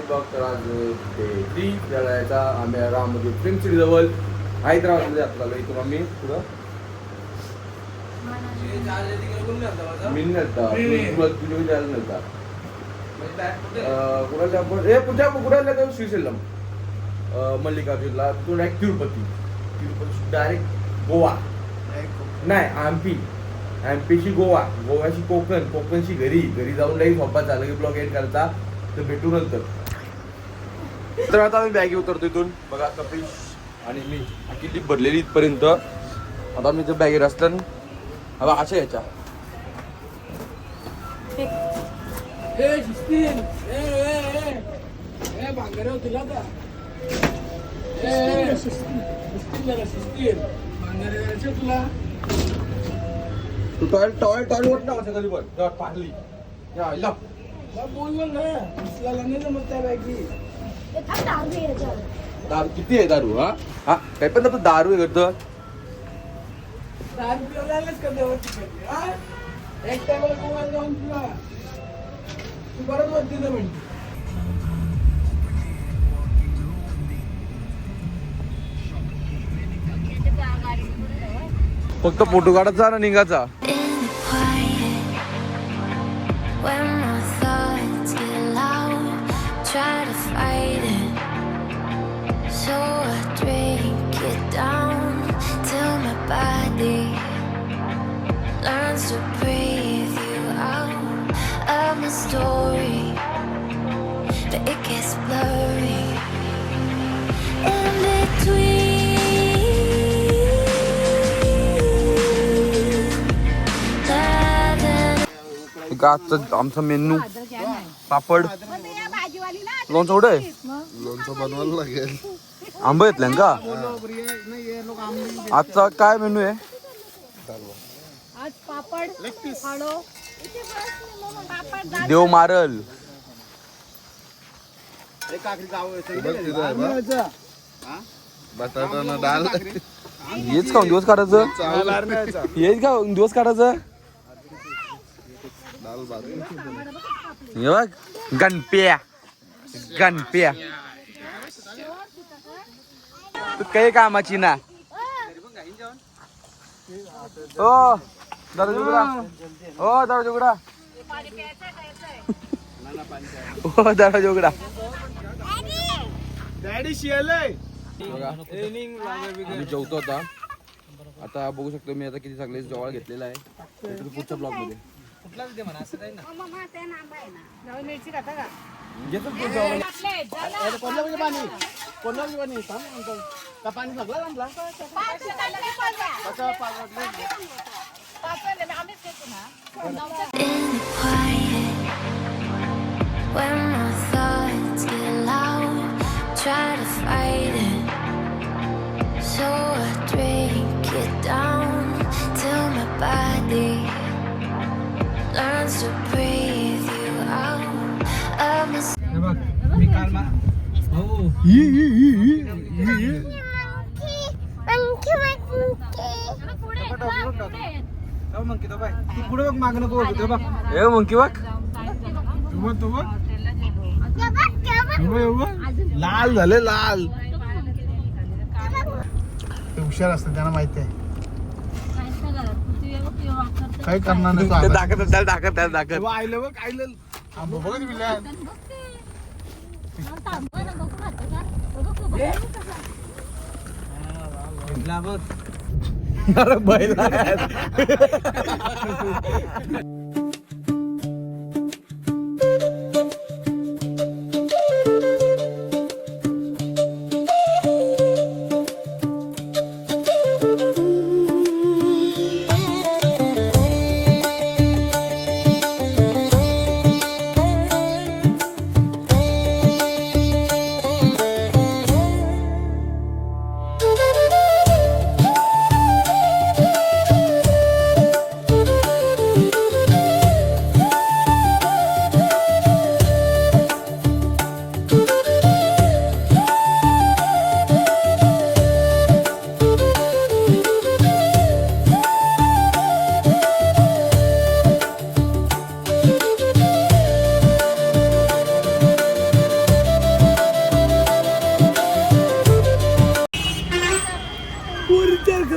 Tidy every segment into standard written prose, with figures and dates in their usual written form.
Blog. तर आज ते ट्रिप जायचा आम्ही राममध्ये फिल्म सिटी जवळ हैदराबादमध्ये आपल्याला इथून आम्ही पुढं मी नव्हता तुम्ही जायला नव्हता कुणाला कुणाला जाऊ श्रीशैलम मल्लिकार्जुनला तिथून डायरेक्ट तिरुपती डायरेक्ट गोवा नाही एमपीशी गोवाशी कोकणशी घरी जाऊन नाही झोपा झालं की ब्लॉग एंड करायचा. तर भेटू नंतर. तर आता आम्ही बॅगी उतरतो इथून. बघा कपिल आणि मी किती भरलेली इथपर्यंत. आता मी जर बॅगेत असताना हवा अशा याच्या तू टॉयलेट वाट ना कधी पण पाडली दारू किती आहे दारू हा काही पण तू दारू आहे करतो एक टायमाला गोव्याला जाऊन तुला तू बरंच वाटते ना म्हणते. फक्त फोटो काढत जा ना निघाचा. Learns to breathe you out of my story, but it gets blurry in between. आजचं आमचा मेन्यू पापड लोणचं कुठे आहे. लोणचं बनवायला लागेल. आंबे घेतल्या का. आजचा काय मेन्यू आहे. आज पापड फाडो देव मारल बटाटा ना डाल हेच खाऊन दिवस काढायचं. हेच खाऊन दिवस काढायचं. डाल भात हे बघ गणप्या तू काही कामाची ना. ओ दरवाजा उघडा. ओ दरवाजा उघडा. ओ दरवाजा उघडा. आम्ही जेवतो आता बघू शकतो मी आता किती चांगले जवळ घेतलेला आहे पुढच्या ब्लॉग मध्ये. मिरची खाता का पाणी सगळं When my thoughts get loud, try to fight it, so I drink it down till my body learns to breathe you out of my. मी काल मंकी तो बाय तू पुढे बघ माग नको बघ बघ ए मंकी बघ तू बघ लाल झाले लाल. ते हुशार असतं त्यांना माहिती आहे काय करणार नाही. दाखत आईलं बघ आईलं बघ अरे बैला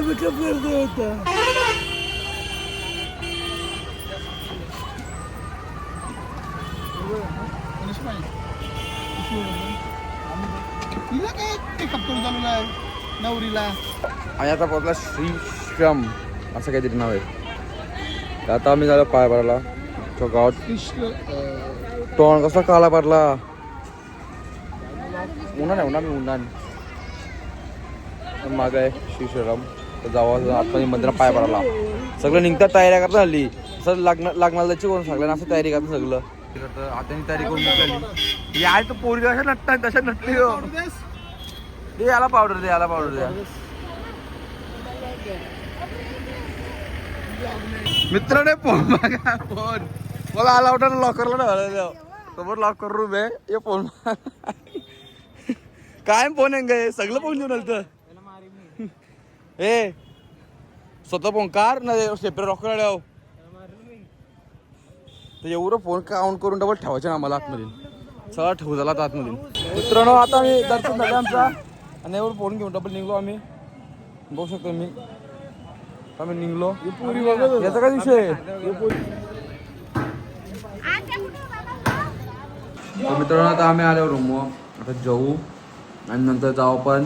तिला काय ते कपतोड चालू आहे नवरीला. आणि आता पोहोचला श्रीश्रम असं काहीतरी नाव आहे. तर आता आम्ही झालं पाय भरायला तो गावात तोंड कसा काला पडला उन्हाने माग आहे श्रीश्रम. तर जावं आतमध्ये मंदिरात पाय भरायला सगळं निघतात तयारी करता हल्ली सर लागणार जायची कोण सगळ्यांना असं तयारी करतं सगळं. आता तयारी करून निघाली याय तर पोरी कशा नटतात तशा नटली दे याला पावडर द्या. मित्राने फोन मागा फोन मला आला होता लॉकरला ठेवायला समोर लॉकर रूम आहे हे फोन काय फोन आहे गे सगळं फोन घेऊन आलं ए स्वतः फोन कार ना सेपरेट लॉकर ठेव तर एवढं फोन काउंट करून डबल ठेवायचे ना मला आतमध्ये सगळा ठेवू झाला आता आतमध्ये. मित्रांनो आता आम्ही दर्शन झाले आमचा आणि एवढं फोन घेऊन डबल निघलो आम्ही बघू शकतो मी आम्ही निघलो याचा काय विषय. मित्रांनो आता आम्ही आलो रूमवर आता जाऊ आणि नंतर जाऊ आपण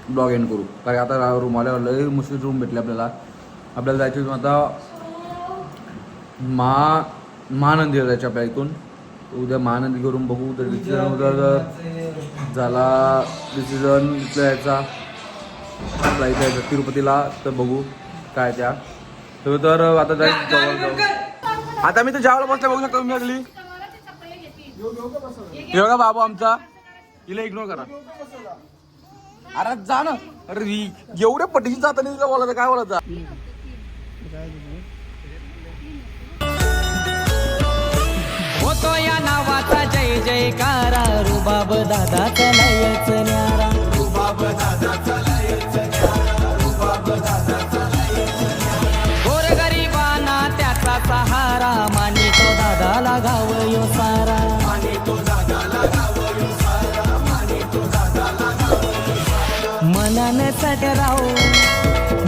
ब्लॉग एंड करू कारण आता रूम आल्यावर मुश्किल रूम भेटले आपल्याला जायचं आता महानंदीला जायचं आपल्या इथून. उद्या महानंदी करून बघू तर डिसिजन उद्या जर झाला डिसिजन इथं यायचा आपला इथं यायचा तिरुपतीला तर बघू काय त्या तर आता जाऊ. आता मी तर जेवायला बसल्या बघू शकतो मी अगली हे बघा बाबू आमचा हिला इग्नोर करा. अरे जा ना अरे एवढ्या पटीशी जाताना तिला बोलायचं काय बोलायचं. होतो या नावाचा जय जयकारा रुबाब दादाचा लयच न्यारा गोरगरिबांना त्याचा सहारा मानितो दादाला गाव यो सारा मनाने सटराव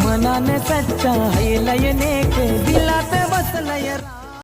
मनाने सच्चा है लय नेक दिलात बसलय